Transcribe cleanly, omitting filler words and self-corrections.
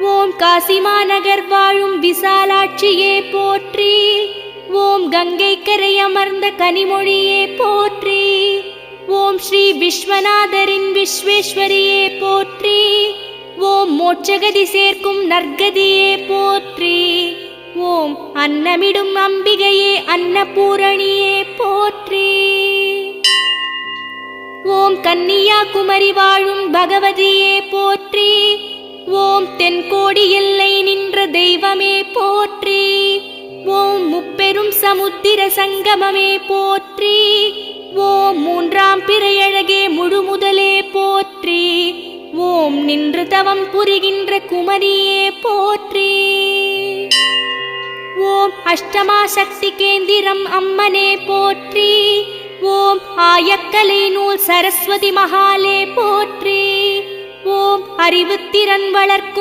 ஓம் காசிமாநகர் வாழும் விசாலாட்சியே போற்றி. ஓம் கங்கை கரை அமர்ந்த கனிமொழியே போற்றி. ஓம் ஸ்ரீ விஸ்வநாதரின் விஸ்வேஸ்வரியே போற்றி. ஓம் மோட்சகதி சேர்க்கும் நற்கதியே போற்றி. ஓம் அன்னமிடும் அம்பிகையே அன்னபூரணியே போற்றி. ஓம் கன்னியாகுமரி வாழும் பகவதியே போற்றி. ஓம் தென்கோடி எல்லை நின்ற தெய்வமே போற்றி. ஓம் முப்பெரும் சமுத்திர சங்கமமே போற்றி. ஓம் மூன்றாம் பிறையழகே முழுமுதலே போற்றி. ஓம் நின்று தவம் புரிகின்ற குமரியே போற்றி. ஓம் அஷ்டமா சக்தி கேந்திரம் அம்மனே போற்றி. ஓம் ஆயக்கலை நூல் சரஸ்வதி மகாலே போற்றி. ஓம் அறிவுத்திறன் வளர்க்கும்